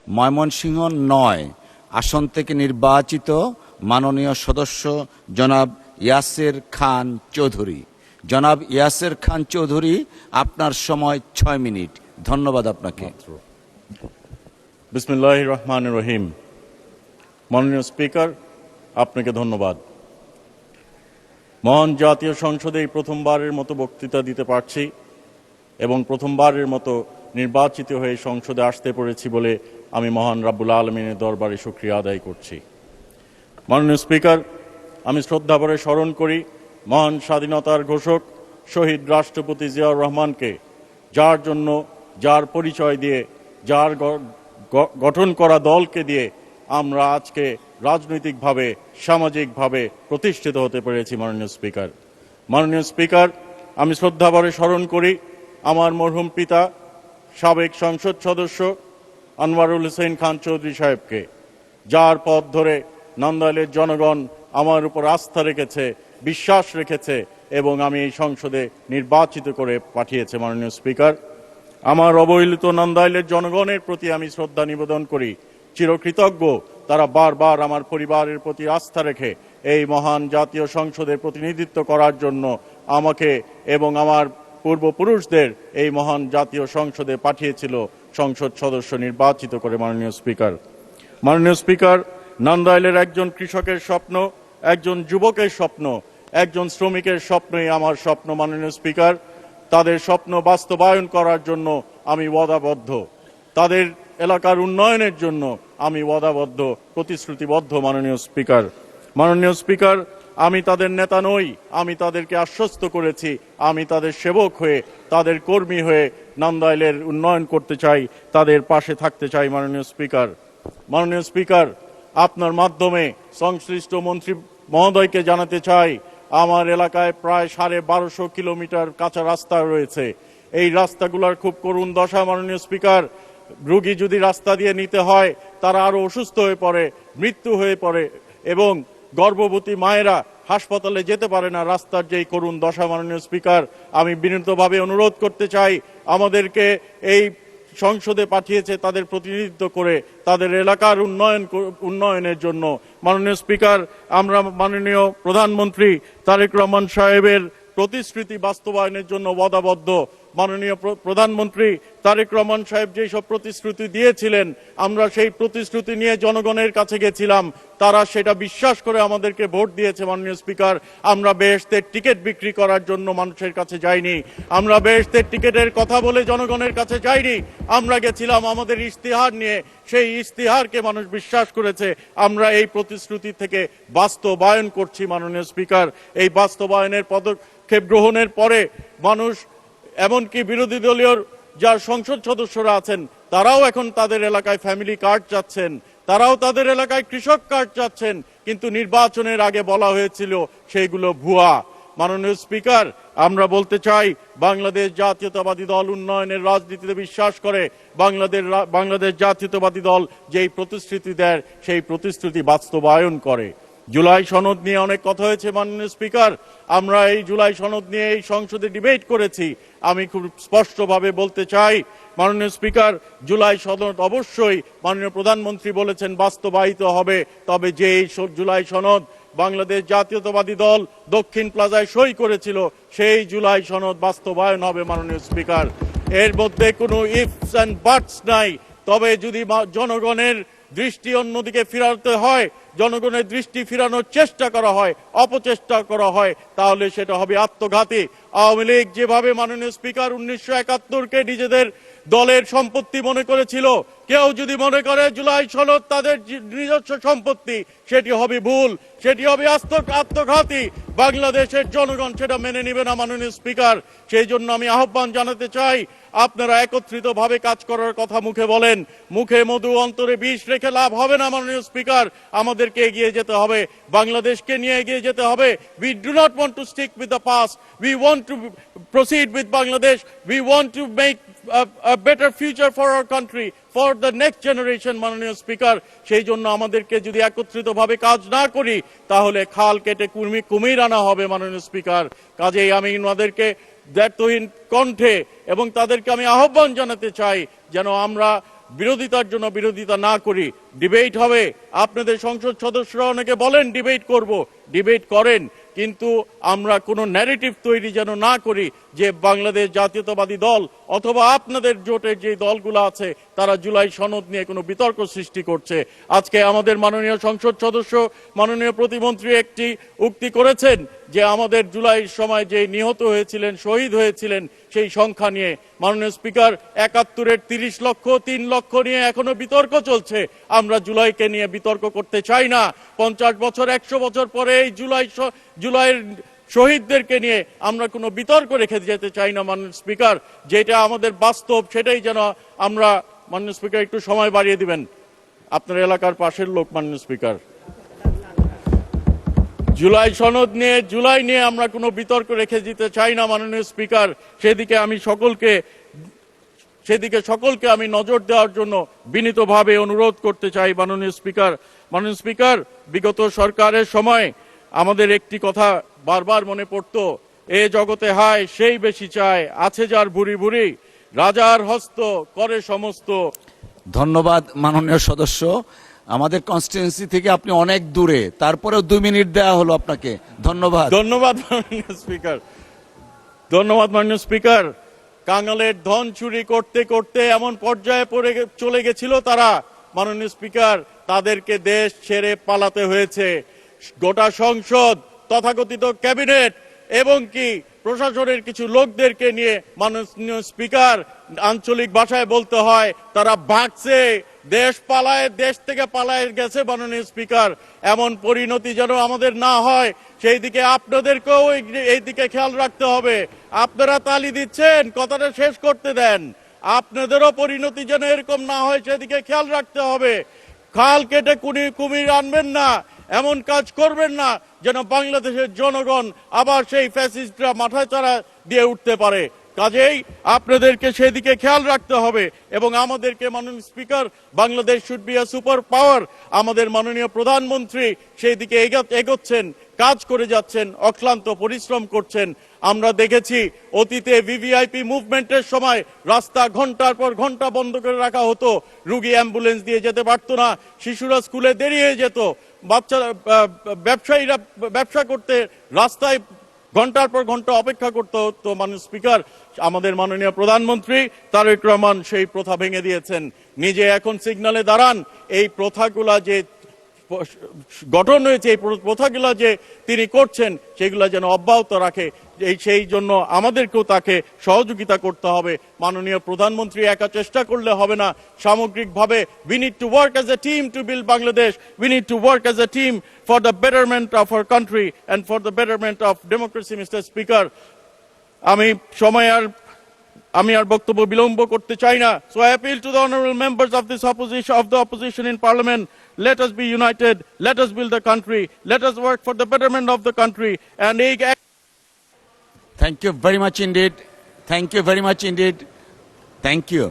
ময়মনসিংহ ৯ আসন থেকে নির্বাচিত মাননীয় সদস্য জনাব ইয়াসের খান চৌধুরী। জনাব ইয়াসের খান চৌধুরী, আপনার সময় ৬ মিনিট। ধন্যবাদ আপনাকে। বিসমিল্লাহির রহমানির রহিম। মাননীয় স্পিকার, আপনাকে ধন্যবাদ। মহান জাতীয় সংসদে প্রথমবারের মতো বক্তৃতা দিতে পারছি এবং প্রথমবারের মতো নির্বাচিত হয়ে সংসদে আসতে পেরেছি বলে আমি মহান রাব্বুল আলমিনের দরবারে শুকরিয়া আদায় করছি। মাননীয় স্পিকার, আমি শ্রদ্ধাভরে স্মরণ করি মহান স্বাধীনতার ঘোষক শহীদ রাষ্ট্রপতি জিয়াউর রহমানকে, যার জন্য, যার পরিচয় দিয়ে, যার গঠন করা দলকে দিয়ে আমরা আজকে রাজনৈতিকভাবে, সামাজিকভাবে প্রতিষ্ঠিত হতে পেরেছি। মাননীয় স্পিকার, আমি শ্রদ্ধাভরে স্মরণ করি আমার মরহুম পিতা সাবেক সংসদ সদস্য আনোয়ারুল হোসেন খান চৌধুরী সাহেবকে, যার পথ ধরে নন্দাইলের জনগণ আমার উপর আস্থা রেখেছে, বিশ্বাস রেখেছে এবং আমি এই সংসদে নির্বাচিত করে পাঠিয়েছে। মাননীয় স্পিকার, আমার অবহেলিত নন্দাইলের জনগণের প্রতি আমি শ্রদ্ধা নিবেদন করি, চিরকৃতজ্ঞ। তারা বারবার আমার পরিবারের প্রতি আস্থা রেখে এই মহান জাতীয় সংসদে প্রতিনিধিত্ব করার জন্য আমাকে এবং আমার পূর্বপুরুষদের এই মহান জাতীয় সংসদে পাঠিয়েছিল, সংসদ সদস্য নির্বাচিত করে। মাননীয় স্পিকার, নন্দাইলের একজন কৃষকের স্বপ্ন, একজন যুবকের স্বপ্ন, একজন শ্রমিকের স্বপ্নই আমার স্বপ্ন। মাননীয় স্পিকার, তাদের স্বপ্ন বাস্তবায়ন করার জন্য আমি ওয়াদাবদ্ধ, তাদের এলাকার উন্নয়নের জন্য আমি ওয়াদাবদ্ধ, প্রতিশ্রুতিবদ্ধ। মাননীয় স্পিকার, আমি তাদের নেতা নই, আমি তাদেরকে আশ্বস্ত করেছি আমি তাদের সেবক হয়ে, তাদের কর্মী হয়ে নন্দাইলের উন্নয়ন করতে চাই, তাদের পাশে থাকতে চাই। মাননীয় স্পিকার, আপনার মাধ্যমে সংশ্লিষ্ট মন্ত্রী মহোদয়কে জানাতে চাই, আমার এলাকায় প্রায় 1250 কিলোমিটার কাঁচা রাস্তা রয়েছে। এই রাস্তাগুলোর খুব করুণ দশা। মাননীয় স্পিকার, রোগী যদি রাস্তা দিয়ে নিতে হয় তারা আরো অসুস্থ হয়ে পড়ে, মৃত্যু হয়ে পড়ে এবং গর্ভবতী মায়েরা হাসপাতালে যেতে পারে না, রাস্তার যেই করুণ দশা। মাননীয় স্পিকার, আমি বিনীতভাবে অনুরোধ করতে চাই, আমাদেরকে এই সংসদে পাঠিয়েছে তাদের প্রতিনিধিত্ব করে তাদের এলাকার উন্নয়নের জন্য। মাননীয় স্পিকার, আমরা মাননীয় প্রধানমন্ত্রী তারেক রহমান সাহেবের প্রতিশ্রুতি বাস্তবায়নের জন্য ওয়াদাবদ্ধ। মাননীয় প্রধানমন্ত্রী তারেক রহমান সাহেব যেসব প্রতিশ্রুতি দিয়েছিলেন, আমরা সেই প্রতিশ্রুতি নিয়ে জনগণের কাছে গেছিলাম, তারা সেটা বিশ্বাস করে আমাদেরকে ভোট দিয়েছে। মাননীয় স্পিকার, আমরা বেহেশতের টিকিট বিক্রি করার জন্য মানুষের কাছে যাইনি, আমরা বেহেশতের টিকিটের কথা বলে জনগণের কাছে যাইনি, আমরা গেছিলাম আমাদের ইশতেহার নিয়ে, সেই ইশতেহারকে মানুষ বিশ্বাস করেছে, আমরা এই প্রতিশ্রুতি থেকে বাস্তবায়ন করছি। মাননীয় স্পিকার, এই বাস্তবায়নের পদক্ষেপ গ্রহণের পরে মানুষ, এমনকি বিরোধী দলীয় যার সংসদ সদস্যরা আছেন, তারাও এখন তাদের এলাকায় ফ্যামিলি কার্ড চাচ্ছেন, তারাও তাদের এলাকায় কৃষক কার্ড চাচ্ছেন, কিন্তু নির্বাচনের আগে বলা হয়েছিল সেইগুলো ভুয়া। মাননীয় স্পিকার, আমরা বলতে চাই, বাংলাদেশ জাতীয়তাবাদী দল উন্নয়নের রাজনীতিতে বিশ্বাস করে। বাংলাদেশ জাতীয়তাবাদী দল যেই প্রতিশ্রুতি দেয় সেই প্রতিশ্রুতি বাস্তবায়ন করে। জুলাই সনদ নিয়ে অনেক কথা হয়েছে। মাননীয় স্পিকার, আমরা এই জুলাই সনদ নিয়ে এই সংসদে ডিবেট করেছি। আমি খুব স্পষ্টভাবে বলতে চাই, মাননীয় স্পিকার, জুলাই সনদ অবশ্যই মাননীয় প্রধানমন্ত্রী বলেছেন বাস্তবায়িত হবে, তবে যে এই জুলাই সনদ বাংলাদেশ জাতীয়তাবাদী দল দক্ষিণ প্লাজায় সই করেছিল, সেই জুলাই সনদ বাস্তবায়ন হবে। মাননীয় স্পিকার, এর মধ্যে কোনো ইফস অ্যান্ড বাটস নাই। তবে যদি জনগণের দৃষ্টি অন্যদিকে ফিরাতে হয়, জনগণের দৃষ্টি ফিরানোর চেষ্টা করা হয়, অপচেষ্টা করা হয়, তাহলে সেটা হবে আত্মঘাতী। আওয়ামী লীগ যেভাবে, মাননীয় স্পিকার, 1971-কে নিজেদের দলের সম্পত্তি মনে করেছিল, কেউ যদি মনে করে জুলাই সনদ তাদের নিজস্ব সম্পত্তি, সেটি হবে ভুল, সেটি হবে আত্মঘাতী। বাংলাদেশের জনগণ সেটা মেনে নেবে না। মাননীয় স্পিকার, সেই জন্য আমি আহ্বান জানাতে চাই, আপনারা একত্রিতভাবে কাজ করার কথা মুখে বলেন, মুখে মধু অন্তরে বিষ রেখে লাভ হবে না। মাননীয় স্পিকার, আমাদেরকে এগিয়ে যেতে হবে, বাংলাদেশকে নিয়ে এগিয়ে যেতে হবে। We do not want to stick with the past. We want to proceed with Bangladesh. We want to make a better future for our country, for the next generation. মাননীয় স্পিকার, সেই জন্য আমাদেরকে যদি একত্রিতভাবে কাজ না করি, তাহলে খাল কেটে কুমির আনা হবে। মাননীয় স্পিকার, কাজেই আমি ওনাদেরকে দ্ব্যর্থহীন কণ্ঠে এবং তাদেরকে আমি আহ্বান জানাতে চাই, যেন আমরা বিরোধিতার জন্য বিরোধিতা না করি। ডিবেট হবে, আপনাদের সংসদ সদস্যরা অনেকে বলেন ডিবেট করব, ডিবেট করেন, কিন্তু আমরা কোনো ন্যারেটিভ তৈরি যেন না করি যে বাংলাদেশ জাতীয়তাবাদী দল অথবা আপনাদের জোটের যে দলগুলো আছে তারা জুলাই সনদ নিয়ে কোনো বিতর্ক সৃষ্টি করছে। আজকে আমাদের মাননীয় সংসদ সদস্য মাননীয় প্রতিমন্ত্রী একটি উক্তি করেছেন যে আমাদের জুলাইয়ের সময় যে নিহত হয়েছিলেন, শহীদ হয়েছিলেন, সেই সংখ্যা নিয়ে। মাননীয় স্পিকার, ৭১-এর ৩০ লক্ষ, ৩ লক্ষ নিয়ে এখনো বিতর্ক চলছে। আমরা জুলাইকে নিয়ে বিতর্ক করতে চাই না। ৫০ বছর ১০০ বছর পরে এই জুলাইয়ের শহীদদেরকে নিয়ে আমরা কোনো বিতর্ক রেখে যেতে চাই না মাননীয় স্পিকার। যেটা আমাদের বাস্তব সেটাই যেন আমরা, মাননীয় স্পিকার একটু সময় বাড়িয়ে দিবেন, আপনার এলাকার পাশের লোক মাননীয় স্পিকার। জুলাই সনদ নিয়ে, জুলাই নিয়ে আমরা কোনো বিতর্ক রেখে দিতে চাই না মাননীয় স্পিকার। সেদিকে সকলকে আমি নজর দেওয়ার জন্য বিনীতভাবে অনুরোধ করতে চাই মাননীয় স্পিকার। মাননীয় স্পিকার, বিগত সরকারের সময় আমাদের একটি কথা বারবার মনে পড়তো, এ জগতে হায় সেই বেশি চায়, আছে যার ভুরি ভুরি, রাজার হস্ত করে সমস্ত। ধন্যবাদ মাননীয় সদস্য। আমাদের কনস্টিটুয়েন্সি থেকে আপনি অনেক দূরে, তারপরেও 2 মিনিট দেওয়া হলো আপনাকে। ধন্যবাদ। ধন্যবাদ মাননীয় স্পিকার, ধন্যবাদ মাননীয় স্পিকার। কাঙালের ধন চুরি করতে করতে এমন পর্যায়ে চলে গেছিল তারা মাননীয় স্পিকার, তাদেরকে দেশ ছেড়ে পালাতে হয়েছে। গোটা সংসদ, তথাকথিত ক্যাবিনেট এবং কি প্রশাসনের কিছু লোকদেরকে নিয়ে মাননীয় স্পিকার, আঞ্চলিক ভাষায় বলতে হয় তারা ভাগছে, দেশ থেকে পালায় গেছে মাননীয় স্পিকার। এমন পরিণতি যেন আমাদের না হয় সেই দিকে আপনাদেরকেও এই দিকে খেয়াল রাখতে হবে। আপনারা তালি দিচ্ছেন, কথাটা শেষ করতে দেন। আপনাদেরও পরিণতি যেন এরকম না হয় সেদিকে খেয়াল রাখতে হবে। খাল কেটে কুমির আনবেন না, এমন কাজ করবেন না যেন বাংলাদেশের জনগণ আবার সেই ফ্যাসিস্টরা মাথাচাড়া দিয়ে উঠতে পারে। কাজেই আপনাদেরকে সেদিকে খেয়াল রাখতে হবে এবং আমাদেরকে, মাননীয় speaker, Bangladesh should be a super power. আমাদের মাননীয় প্রধানমন্ত্রী সেই দিকে এগোচ্ছেন, কাজ করে যাচ্ছেন, অক্লান্ত পরিশ্রম করছেন। আমরা দেখেছি অতীতে ভিভিআইপি মুভমেন্টের সময় রাস্তা ঘন্টার পর ঘন্টা বন্ধ করে রাখা হতো, রুগী অ্যাম্বুলেন্স দিয়ে যেতে পারতো না, শিশুরা স্কুলে দেরি হয়ে যেত, বাচ্চারা, ব্যবসায়ীরা ব্যবসা করতে রাস্তায় ঘন্টার পর ঘন্টা অপেক্ষা করতে হতো। মাননীয় স্পিকার, আমাদের মাননীয় প্রধানমন্ত্রী তারেক রহমান সেই প্রথা ভেঙে দিয়েছেন। নিজে এখন সিগন্যালে দাঁড়ান, এই প্রথাগুলা যে গঠন হয়েছে, এই প্রথাগুলা যে তিনি করছেন সেগুলা যেন অব্যাহত রাখে, সেই জন্য আমাদেরকেও তাকে সহযোগিতা করতে হবে। মাননীয় প্রধানমন্ত্রী একা চেষ্টা করলে হবে না, সামগ্রিকভাবে we need to work as a team to build Bangladesh. We need to work as a team for the betterment of our country and for the betterment of democracy, Mr. Speaker. আমি আর বক্তব্য বিলম্ব করতে চাই না। So I appeal to the honorable members of the opposition in parliament. Let us be united. Let us build the country. Let us work for the betterment of the country. And Thank you very much indeed. Thank you very much indeed. Thank you.